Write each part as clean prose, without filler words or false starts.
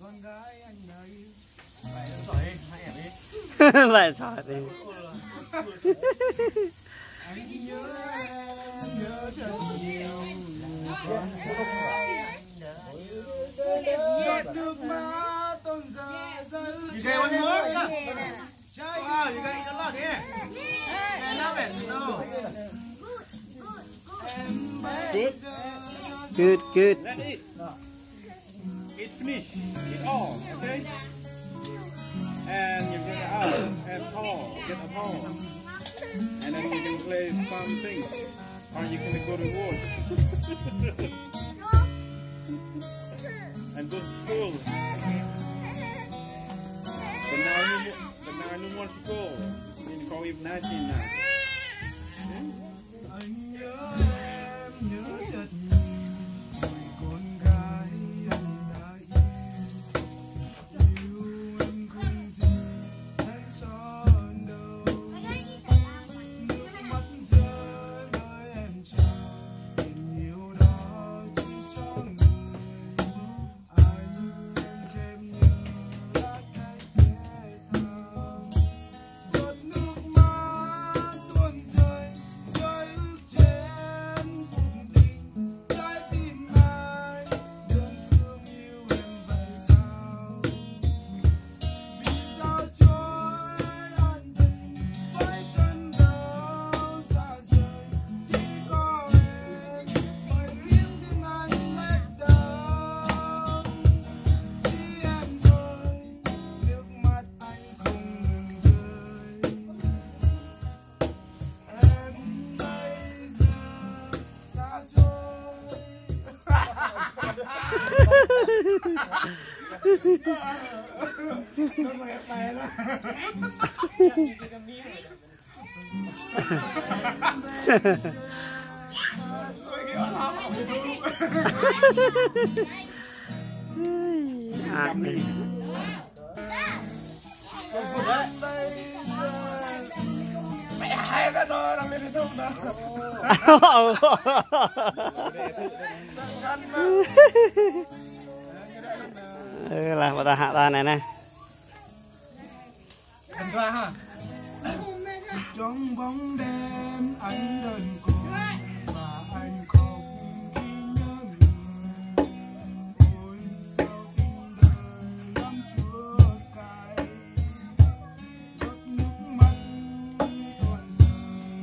con gái anh đây. Lại giỏi đi. Anh nhớ em nhớ rất nhiều. Con gái anh đợi. Giọt nước mắt tuôn rơi rơi ướt trên môi. Trái tim anh Good, good. It finish. It all. Okay. And you get out and tall. Get a tall. And then you can play something. Or you can go to work. And go to school. But now you want to go. You need to call you 19 now. anh nhớ em nhớ rất nhiều. Con gái anh đã yêu anh không gì tránh son đâu. Nước mắt rơi nơi em chào tình yêu đó chỉ cho người. Anh em xem như lá cây kẻ thơm. Giọt nước mắt tuôn rơi rơi ướt trên bụng tình. Trái tim ai đơn phương yêu em vậy sao? Vì sao trôi an bình với cơn đau xa rời. Chỉ có em mới khiến tim anh lệch đau. Vì em thôi nước mắt anh không ngừng rơi. Em bây giờ xa xôi. Mẹ hai cái đó đang lên YouTube đó. Là bắt đầu hạ ra này nè. Cầm ra ha. Trong bóng đêm anh đơn côi và anh khóc khi nhớ người. Ôi sao tình đời lắm chúa cay. Giọt nước mắt tuôn rơi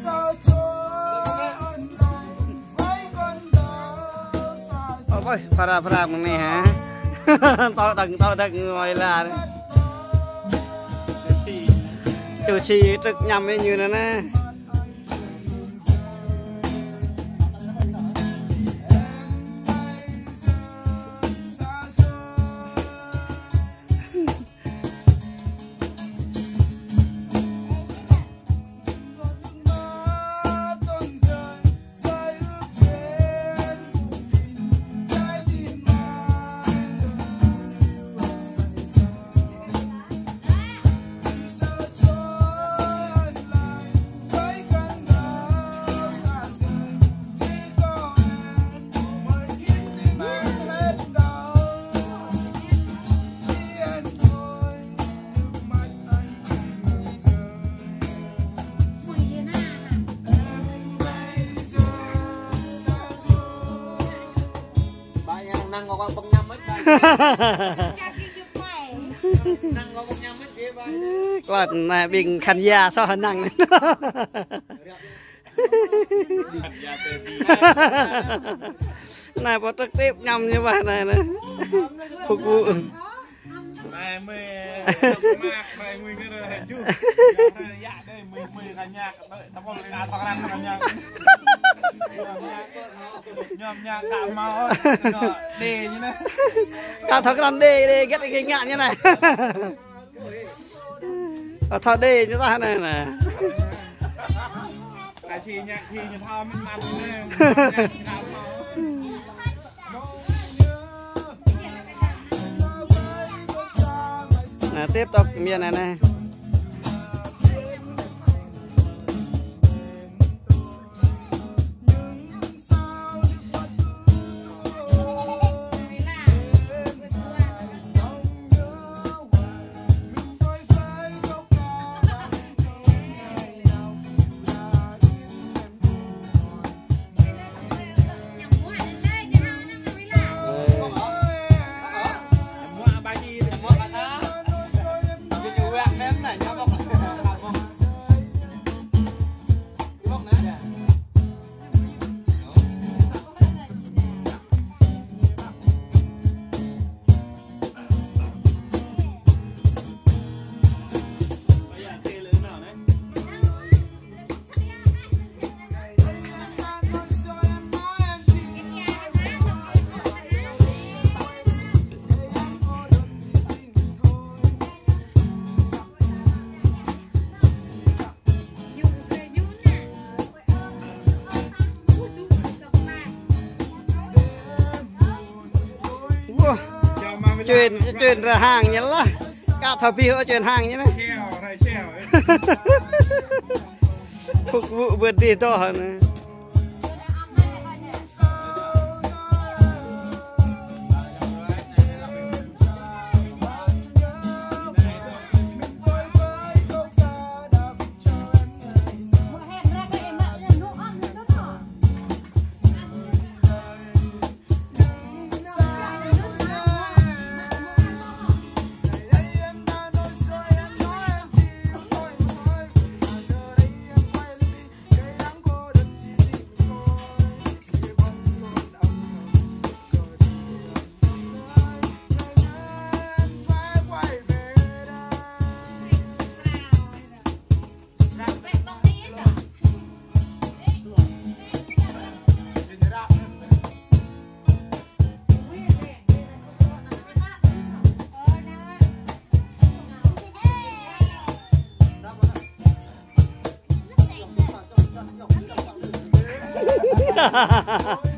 sao trôi ân lành với con đau xa Ôi, phá bằng này hả? To tầng ngoài là chủ trì trực nhằm như thế này. Năng ngồi con nhâm hết đây. Năng ngồi con nhâm hết kia bay. Quả này bình khăn da sao hả năng này. Này có trực tiếp nhâm như vậy này nè. Phục vụ. Này mày mày nguyên cái này chú. Dạ đây mày cả nhạc đợi tao còn cả thằng ăn cả nhạc. Nhom nhạc cả máu đề như này. Ta thật làm đề ghét cái ngạn như này. Thật đề như ta này nè. chi nhạc thì như thao mình ăn nè. Nè tiếp tục miền này này. Chuyện ra hàng nhá là cả thợ pi ở chuyện hàng nhá này. Phục vụ vượt đi to hơn. Ha ha ha ha.